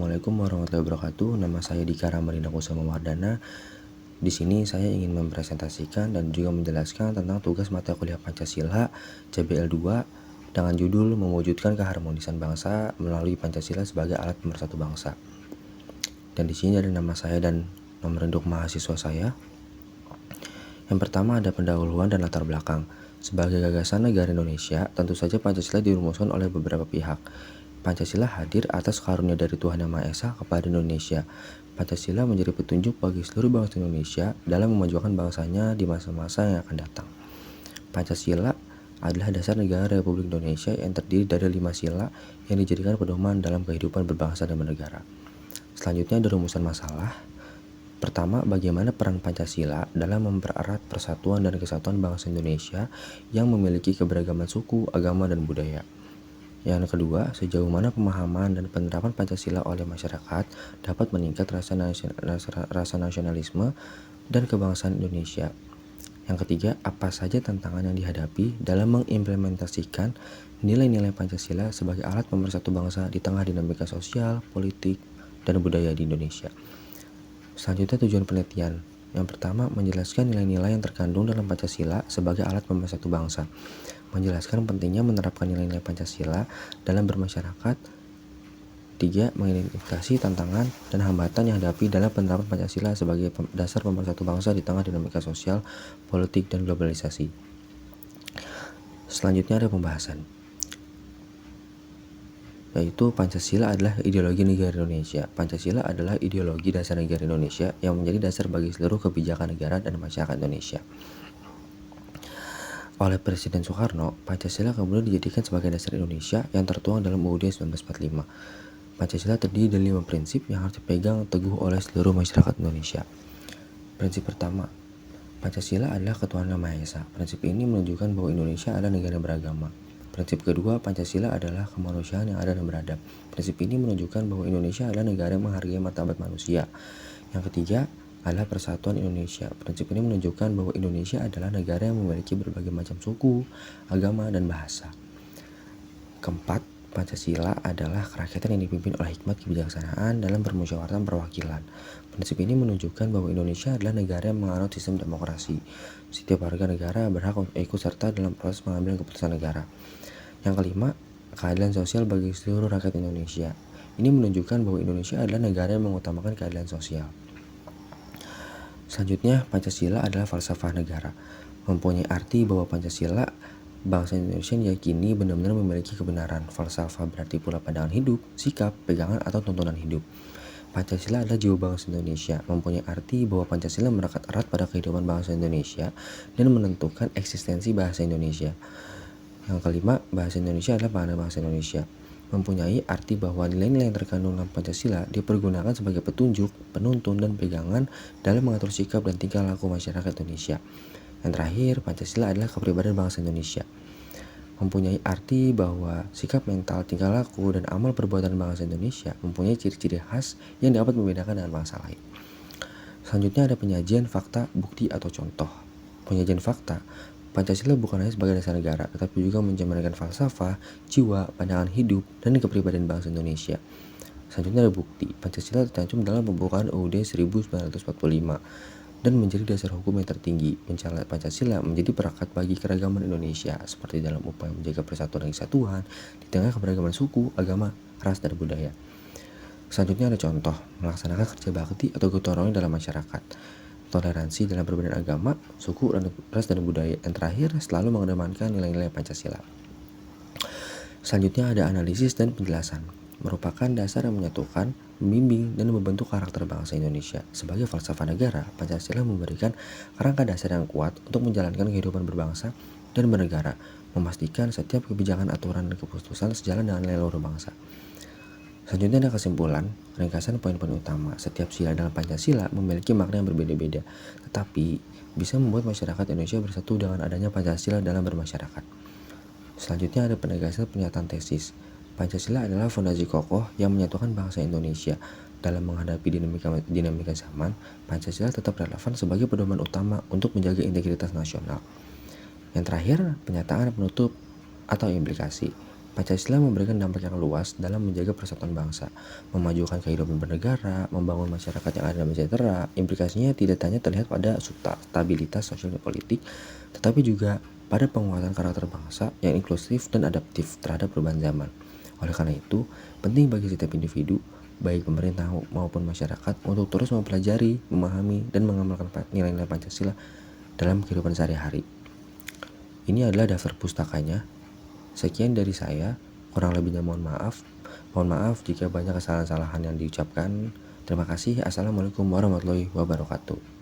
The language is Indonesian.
Assalamualaikum warahmatullahi wabarakatuh. Nama saya Dika Ramadina Kusuma Wardana. Di sini saya ingin mempresentasikan dan juga menjelaskan tentang tugas mata kuliah Pancasila CBL 2 dengan judul mewujudkan keharmonisan bangsa melalui Pancasila sebagai alat pemersatu bangsa. Dan di sini ada nama saya dan nomor induk mahasiswa saya. Yang pertama ada pendahuluan dan latar belakang. Sebagai gagasan negara Indonesia, tentu saja Pancasila dirumuskan oleh beberapa pihak. Pancasila hadir atas karunia dari Tuhan Yang Maha Esa kepada Indonesia. Pancasila menjadi petunjuk bagi seluruh bangsa Indonesia dalam memajukan bangsanya di masa-masa yang akan datang. Pancasila adalah dasar negara Republik Indonesia yang terdiri dari 5 sila yang dijadikan pedoman dalam kehidupan berbangsa dan bernegara. Selanjutnya ada rumusan masalah. Pertama, bagaimana peran Pancasila dalam mempererat persatuan dan kesatuan bangsa Indonesia yang memiliki keberagaman suku, agama, dan budaya. Yang kedua, sejauh mana pemahaman dan penerapan Pancasila oleh masyarakat dapat meningkat rasa nasionalisme dan kebangsaan Indonesia. Yang ketiga, apa saja tantangan yang dihadapi dalam mengimplementasikan nilai-nilai Pancasila sebagai alat pemersatu bangsa di tengah dinamika sosial, politik, dan budaya di Indonesia. Selanjutnya tujuan penelitian. Yang pertama, menjelaskan nilai-nilai yang terkandung dalam Pancasila sebagai alat pemersatu bangsa. Menjelaskan pentingnya menerapkan nilai-nilai Pancasila dalam bermasyarakat. 3. Mengidentifikasi tantangan dan hambatan yang dihadapi dalam penerapan Pancasila sebagai dasar pemersatu bangsa di tengah dinamika sosial, politik, dan globalisasi. Selanjutnya ada pembahasan, yaitu Pancasila adalah ideologi negara Indonesia. Pancasila adalah ideologi dasar negara Indonesia yang menjadi dasar bagi seluruh kebijakan negara dan masyarakat Indonesia. Oleh Presiden Soekarno, Pancasila kemudian dijadikan sebagai dasar Indonesia yang tertuang dalam UUD 1945. Pancasila terdiri dari 5 prinsip yang harus dipegang teguh oleh seluruh masyarakat Indonesia. Prinsip pertama, Pancasila adalah ketuhanan Yang Maha Esa. Prinsip ini menunjukkan bahwa Indonesia adalah negara beragama. Prinsip kedua, Pancasila adalah kemanusiaan yang adil dan beradab. Prinsip ini menunjukkan bahwa Indonesia adalah negara yang menghargai martabat manusia. Yang ketiga adalah persatuan Indonesia. Prinsip ini menunjukkan bahwa Indonesia adalah negara yang memiliki berbagai macam suku, agama, dan bahasa. Keempat, Pancasila adalah kerakyatan yang dipimpin oleh hikmat kebijaksanaan dalam permusyawaratan perwakilan. Prinsip ini menunjukkan bahwa Indonesia adalah negara yang menganut sistem demokrasi. Setiap warga negara berhak untuk ikut serta dalam proses pengambilan keputusan negara. Yang kelima, keadilan sosial bagi seluruh rakyat Indonesia. Ini menunjukkan bahwa Indonesia adalah negara yang mengutamakan keadilan sosial. Selanjutnya, Pancasila adalah falsafah negara. Mempunyai arti bahwa Pancasila, bangsa Indonesia diyakini benar-benar memiliki kebenaran. Falsafah berarti pula pandangan hidup, sikap, pegangan, atau tuntunan hidup. Pancasila adalah jiwa bangsa Indonesia. Mempunyai arti bahwa Pancasila melekat erat pada kehidupan bangsa Indonesia dan menentukan eksistensi bahasa Indonesia. Yang kelima, bahasa Indonesia adalah bahasa bangsa Indonesia. Mempunyai arti bahwa nilai-nilai yang terkandung dalam Pancasila dipergunakan sebagai petunjuk, penuntun, dan pegangan dalam mengatur sikap dan tingkah laku masyarakat Indonesia. Yang terakhir, Pancasila adalah kepribadian bangsa Indonesia. Mempunyai arti bahwa sikap mental, tingkah laku, dan amal perbuatan bangsa Indonesia mempunyai ciri-ciri khas yang dapat membedakan dengan bangsa lain. Selanjutnya ada penyajian fakta, bukti, atau contoh. Penyajian fakta, Pancasila bukan hanya sebagai dasar negara, tetapi juga mencerminkan falsafah, jiwa, pandangan hidup, dan kepribadian bangsa Indonesia. Selanjutnya ada bukti. Pancasila tercantum dalam pembukaan UUD 1945 dan menjadi dasar hukum yang tertinggi. Mencela Pancasila menjadi perekat bagi keragaman Indonesia, seperti dalam upaya menjaga persatuan dan kesatuan di tengah keberagaman suku, agama, ras, dan budaya. Selanjutnya ada contoh, melaksanakan kerja bakti atau gotong royong dalam masyarakat. Toleransi dalam perbedaan agama, suku, ras, dan budaya. Yang terakhir, selalu mengedepankan nilai-nilai Pancasila. Selanjutnya ada analisis dan penjelasan. Merupakan dasar yang menyatukan, membimbing, dan membentuk karakter bangsa Indonesia. Sebagai falsafah negara, Pancasila memberikan kerangka dasar yang kuat untuk menjalankan kehidupan berbangsa dan bernegara, memastikan setiap kebijakan, aturan, dan keputusan sejalan dengan nilai luhur bangsa. Selanjutnya ada kesimpulan, ringkasan poin-poin utama. Setiap sila dalam Pancasila memiliki makna yang berbeda-beda, tetapi bisa membuat masyarakat Indonesia bersatu dengan adanya Pancasila dalam bermasyarakat. Selanjutnya ada penegasan pernyataan tesis. Pancasila adalah fondasi kokoh yang menyatukan bangsa Indonesia. Dalam menghadapi dinamika zaman, Pancasila tetap relevan sebagai pedoman utama untuk menjaga integritas nasional. Yang terakhir, pernyataan penutup atau implikasi. Pancasila memberikan dampak yang luas dalam menjaga persatuan bangsa, memajukan kehidupan bernegara, membangun masyarakat yang adil dan sejahtera. Implikasinya tidak hanya terlihat pada stabilitas sosial dan politik, tetapi juga pada penguatan karakter bangsa yang inklusif dan adaptif terhadap perubahan zaman. Oleh karena itu, penting bagi setiap individu, baik pemerintah maupun masyarakat, untuk terus mempelajari, memahami, dan mengamalkan nilai-nilai Pancasila dalam kehidupan sehari-hari. Ini adalah daftar pustakanya. Sekian dari saya, kurang lebihnya mohon maaf. Mohon maaf jika banyak kesalahan-kesalahan yang diucapkan. Terima kasih. Assalamualaikum warahmatullahi wabarakatuh.